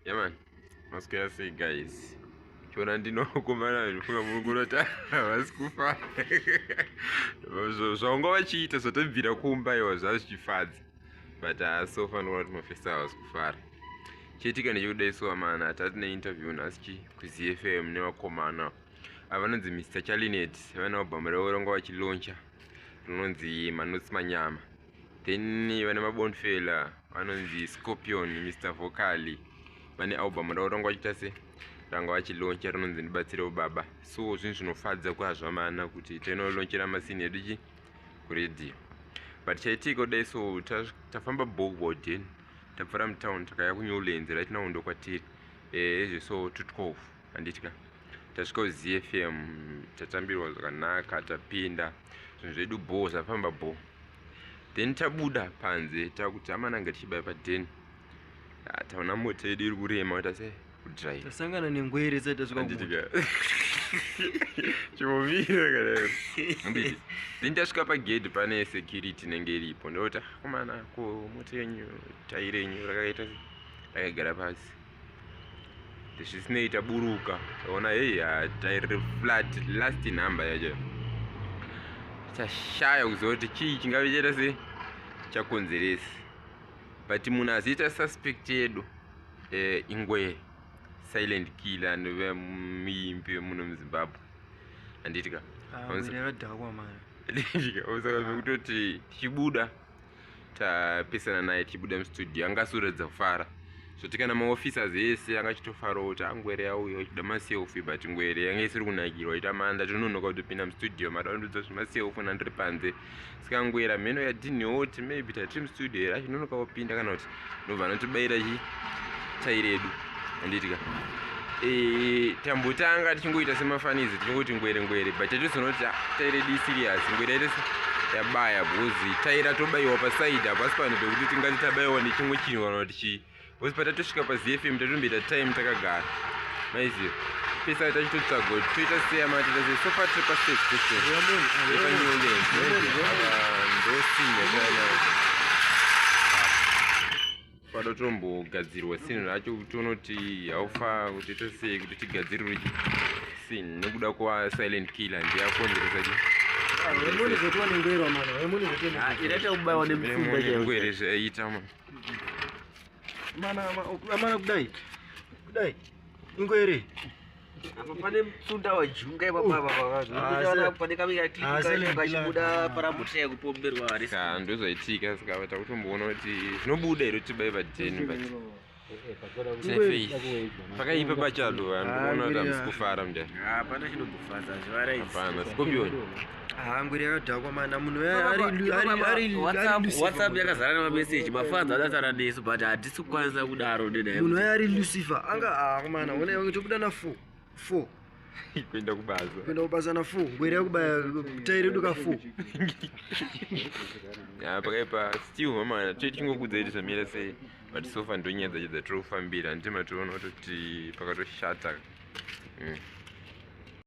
Yeah man, masquerade say guys. Chona ndino kumana ndifunga mukuru ta vasikufa. Zvongo vachiita sotabvira kumba iwo zvazvichifadza. But so far not mafesta vasikufara. Chitika ndechikudaiso mana tatine interview nasichi ku ZiFM nevakomana. Avanonzi Mr. Chalinet, vana vabhamira voronga vachilauncha. Rinonzi Manutsi Manyama. Then vana mabonfela vanonzi Scorpion, Mr. Vocali. Vane album rauranga vachiita se ranga vachilauncha rinonzi Ndibatsire ubaba. So zvinhu zvinofadza kwazvo mana kuti tinolaunchera masini edu kuredio. But chaitika kudai so tafamba billboard tapfara mutown takaya kuNewlands right now ndo kwatiri so 212 anditika tasvika ZiFM tatambirwa zvakanaka tapinda zvinhu zvedu bo zvafamba bo then tabuda panze takuti amana ngatichibaya pa10 taona mota yedu iri kurema tase kudrive tasangana nengwere dzata anditika chimomira kana nditi then tasvika pagate pane security nenge iripo ndoti komana ko mota yenyu tairi yenyu rakaita rakagara pasi zvisinei taburuka taona tairi flat last number yacho tashaya kuziva kuti chii chingave chaita se chakonzeresa but munhu aziita suspect yedu ingwere silent killer ndove muimbi muno muZimbabwe anditika yakadhakwa mara usaka kutoti tichibuda tapesana naye tichibuda mustudio angasuredza kufara zvoti kana maofficers ese angachitofarawo kuti angwere auya uchida maselfi but ngwere yanga isiri kunakirwa ita manda tinonoka kutopinda mustudio madandudza zvimaselfi nandiri panze saka ngwera mheno yadhinhoti maybe tatiri mustudio here achinonoka kupinda kana kuti nobva notibayira tairi yedu anditika tambotanga tichingoita semafanizi tichingoti ngwere but tatozonoti tairi yedu serious ngwere yacho yabaya bhozi taira tobayiwa pasaidi apa asi pano pekuti tingati tabayiwa nechimwe chinhu kana kuti chii bhozi patatosvika paZiFM tatomboita time takagara maiziva pesa tachitotsaga toita seyama tatase sofa tiri pastage station epaNewlands ndosinya padotombogadzirwa sini racho kuti unoti haufa kuti tosei kuti tigadzirirwe sini nekuda kwasilent killer ndiyakonzeresa chi ngwere zvaita amana kudai ingwere apa pane msunda wajunga ipapa pane kamira klika kachibuda paramuta yakupomberwa harisa ndozvaitika saka vata kutomboona kuti zvinobuda iro tibai pa10 but pakaipa pachalo andinoona kuti hamusikufara mudai hapana chinombofadza zvivaraidzi hapana Scorpion ngwere yakadhakwa mana munhu WhatsApp yakazara namameseji mafadza adatara nesu but hatisi kukwanisa kudaro nenaye munhu waya ari Lucifer anga komana one tobuda na 4 kuenda kubasa na 4 ngwere yakubaya tairi duka 4 pakaipa still mama tichingokuudza kuti zvamira sei but so far ndonyadza chidza tiri kufambira handiti matoona kuti pakatoshata